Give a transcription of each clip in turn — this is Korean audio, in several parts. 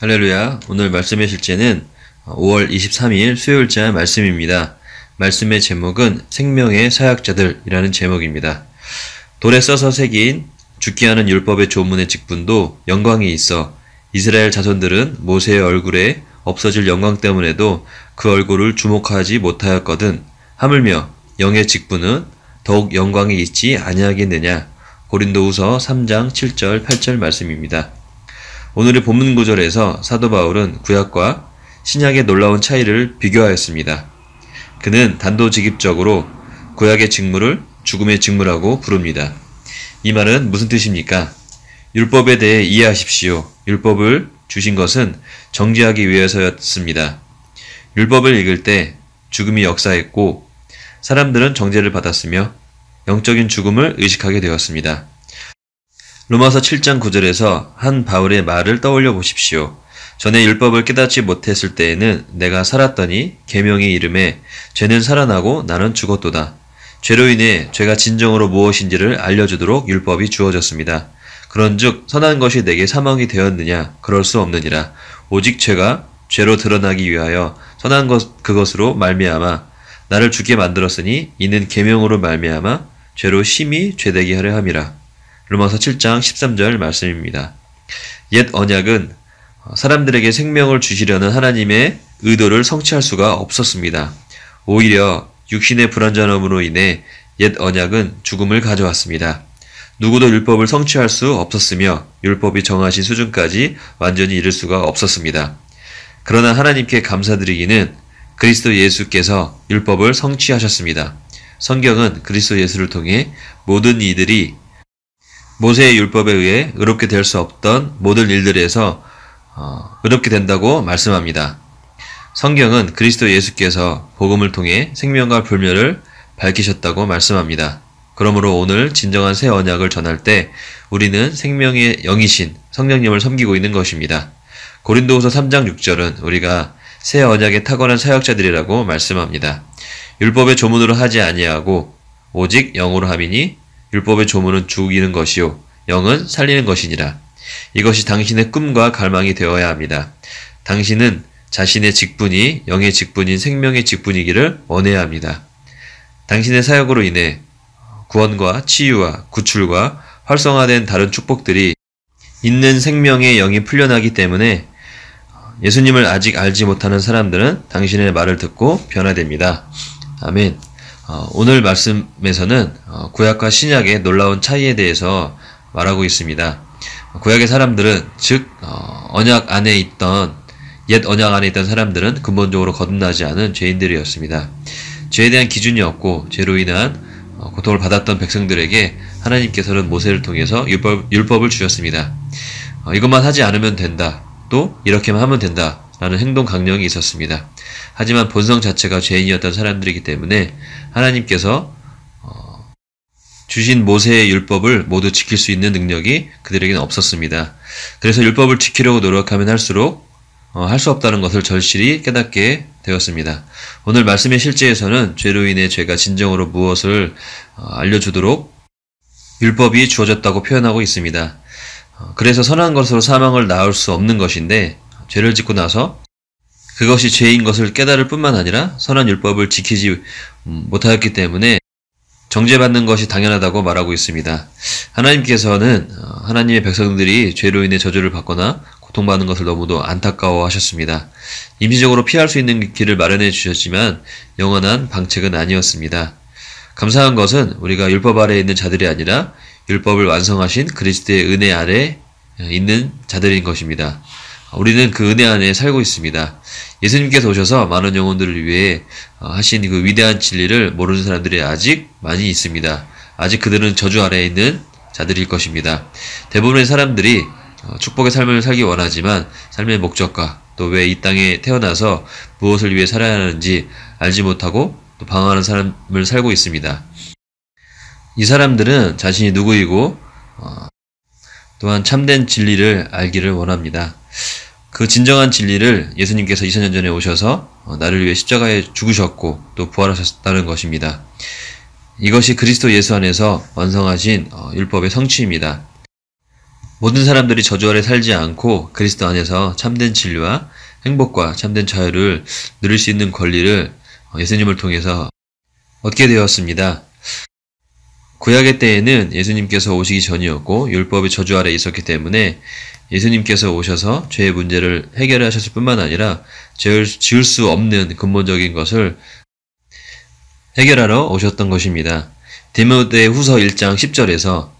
할렐루야. 오늘 말씀의 실제는 5월 23일 수요일자 말씀입니다. 말씀의 제목은 생명의 사역자들이라는 제목입니다. 돌에 써서 새긴 죽게 하는 율법의 조문의 직분도 영광이 있어 이스라엘 자손들은 모세의 얼굴에 없어질 영광 때문에도 그 얼굴을 주목하지 못하였거든. 하물며 영의 직분은 더욱 영광이 있지 아니하겠느냐. 고린도후서 3장 7절 8절 말씀입니다. 오늘의 본문 구절에서 사도 바울은 구약과 신약의 놀라운 차이를 비교하였습니다. 그는 단도직입적으로 구약의 직무를 죽음의 직무라고 부릅니다. 이 말은 무슨 뜻입니까? 율법에 대해 이해하십시오. 율법을 주신 것은 정죄하기 위해서였습니다. 율법을 읽을 때 죽음이 역사했고 사람들은 정죄를 받았으며 영적인 죽음을 의식하게 되었습니다. 로마서 7장 9절에서 한 바울의 말을 떠올려 보십시오. 전에 율법을 깨닫지 못했을 때에는 내가 살았더니 계명의 이름에 죄는 살아나고 나는 죽었도다. 죄로 인해 죄가 진정으로 무엇인지를 알려주도록 율법이 주어졌습니다. 그런즉 선한 것이 내게 사망이 되었느냐? 그럴 수 없느니라. 오직 죄가 죄로 드러나기 위하여 선한 그것으로 말미암아 나를 죽게 만들었으니 이는 계명으로 말미암아 죄로 심히 죄되게 하려 함이라. 로마서 7장 13절 말씀입니다. 옛 언약은 사람들에게 생명을 주시려는 하나님의 의도를 성취할 수가 없었습니다. 오히려 육신의 불완전함으로 인해 옛 언약은 죽음을 가져왔습니다. 누구도 율법을 성취할 수 없었으며 율법이 정하신 수준까지 완전히 이룰 수가 없었습니다. 그러나 하나님께 감사드리기는 그리스도 예수께서 율법을 성취하셨습니다. 성경은 그리스도 예수를 통해 모든 이들이 모세의 율법에 의해 의롭게 될 수 없던 모든 일들에서 의롭게 된다고 말씀합니다. 성경은 그리스도 예수께서 복음을 통해 생명과 불멸을 밝히셨다고 말씀합니다. 그러므로 오늘 진정한 새 언약을 전할 때 우리는 생명의 영이신 성령님을 섬기고 있는 것입니다. 고린도후서 3장 6절은 우리가 새 언약의 탁월한 사역자들이라고 말씀합니다. 율법의 조문으로 하지 아니하고 오직 영으로 함이니 율법의 조문은 죽이는 것이요 영은 살리는 것이니라. 이것이 당신의 꿈과 갈망이 되어야 합니다. 당신은 자신의 직분이 영의 직분인 생명의 직분이기를 원해야 합니다. 당신의 사역으로 인해 구원과 치유와 구출과 활성화된 다른 축복들이 있는 생명의 영이 풀려나기 때문에 예수님을 아직 알지 못하는 사람들은 당신의 말을 듣고 변화됩니다. 아멘. 오늘 말씀에서는 구약과 신약의 놀라운 차이에 대해서 말하고 있습니다. 구약의 사람들은 즉 언약 안에 있던 옛 언약 안에 있던 사람들은 근본적으로 거듭나지 않은 죄인들이었습니다. 죄에 대한 기준이 없고 죄로 인한 고통을 받았던 백성들에게 하나님께서는 모세를 통해서 율법을 주셨습니다. 이것만 하지 않으면 된다. 또 이렇게만 하면 된다. 라는 행동 강령이 있었습니다. 하지만 본성 자체가 죄인이었던 사람들이기 때문에 하나님께서 주신 모세의 율법을 모두 지킬 수 있는 능력이 그들에게는 없었습니다. 그래서 율법을 지키려고 노력하면 할수록 할 수 없다는 것을 절실히 깨닫게 되었습니다. 오늘 말씀의 실제에서는 죄로 인해 죄가 진정으로 무엇을 알려주도록 율법이 주어졌다고 표현하고 있습니다. 그래서 선한 것으로 사망을 낳을 수 없는 것인데 죄를 짓고 나서 그것이 죄인 것을 깨달을 뿐만 아니라 선한 율법을 지키지 못하였기 때문에 정죄받는 것이 당연하다고 말하고 있습니다. 하나님께서는 하나님의 백성들이 죄로 인해 저주를 받거나 고통받는 것을 너무도 안타까워 하셨습니다. 임시적으로 피할 수 있는 길을 마련해 주셨지만 영원한 방책은 아니었습니다. 감사한 것은 우리가 율법 아래에 있는 자들이 아니라 율법을 완성하신 그리스도의 은혜 아래 있는 자들인 것입니다. 우리는 그 은혜 안에 살고 있습니다. 예수님께서 오셔서 많은 영혼들을 위해 하신 그 위대한 진리를 모르는 사람들이 아직 많이 있습니다. 아직 그들은 저주 아래에 있는 자들일 것입니다. 대부분의 사람들이 축복의 삶을 살기 원하지만 삶의 목적과 또 왜 이 땅에 태어나서 무엇을 위해 살아야 하는지 알지 못하고 또 방황하는 삶을 살고 있습니다. 이 사람들은 자신이 누구이고 또한 참된 진리를 알기를 원합니다. 그 진정한 진리를 예수님께서 2000년 전에 오셔서 나를 위해 십자가에 죽으셨고 또 부활하셨다는 것입니다. 이것이 그리스도 예수 안에서 완성하신 율법의 성취입니다. 모든 사람들이 저주 아래 살지 않고 그리스도 안에서 참된 진리와 행복과 참된 자유를 누릴 수 있는 권리를 예수님을 통해서 얻게 되었습니다. 구약의 때에는 예수님께서 오시기 전이었고 율법이 저주 아래 있었기 때문에 예수님께서 오셔서 죄의 문제를 해결하셨을 뿐만 아니라 죄를 지을 수 없는 근본적인 것을 해결하러 오셨던 것입니다. 디모데후서 1장 10절에서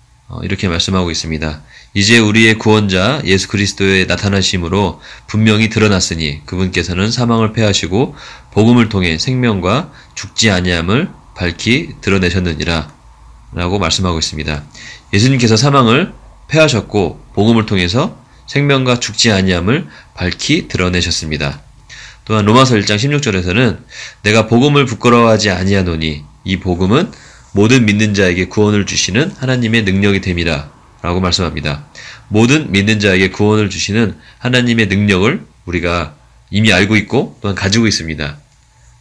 이렇게 말씀하고 있습니다. 이제 우리의 구원자 예수 그리스도의 나타나심으로 분명히 드러났으니 그분께서는 사망을 패하시고 복음을 통해 생명과 죽지 아니함을 밝히 드러내셨느니라 라고 말씀하고 있습니다. 예수님께서 사망을 패하셨고 복음을 통해서 생명과 죽지 아니함을 밝히 드러내셨습니다. 또한 로마서 1장 16절에서는 내가 복음을 부끄러워하지 아니하노니 이 복음은 모든 믿는 자에게 구원을 주시는 하나님의 능력이 됨이라 라고 말씀합니다. 모든 믿는 자에게 구원을 주시는 하나님의 능력을 우리가 이미 알고 있고 또한 가지고 있습니다.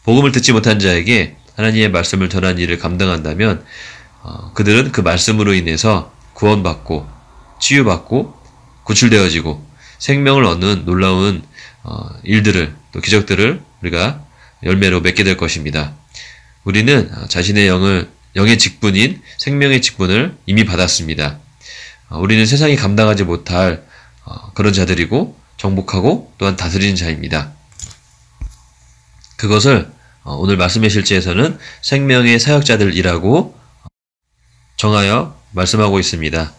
복음을 듣지 못한 자에게 하나님의 말씀을 전하는 일을 감당한다면 그들은 그 말씀으로 인해서 구원받고 치유받고 구출되어지고 생명을 얻는 놀라운 일들을 또 기적들을 우리가 열매로 맺게 될 것입니다. 우리는 자신의 영의 직분인 생명의 직분을 이미 받았습니다. 우리는 세상이 감당하지 못할 그런 자들이고 정복하고 또한 다스리는 자입니다. 그것을 오늘 말씀의 실제에서는 생명의 사역자들이라고 정하여 말씀하고 있습니다.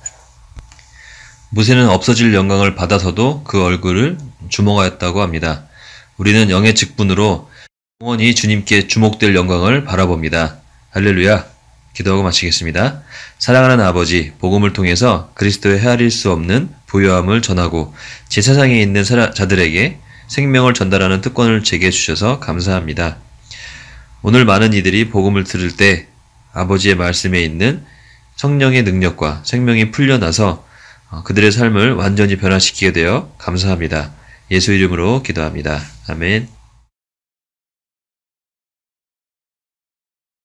모세는 없어질 영광을 받아서도 그 얼굴을 주목하였다고 합니다. 우리는 영의 직분으로 영원히 주님께 주목될 영광을 바라봅니다. 할렐루야. 기도하고 마치겠습니다. 사랑하는 아버지, 복음을 통해서 그리스도의 헤아릴 수 없는 부요함을 전하고 제 세상에 있는 자들에게 생명을 전달하는 특권을 제게 주셔서 감사합니다. 오늘 많은 이들이 복음을 들을 때 아버지의 말씀에 있는 성령의 능력과 생명이 풀려나서 그들의 삶을 완전히 변화시키게 되어 감사합니다. 예수 이름으로 기도합니다. 아멘.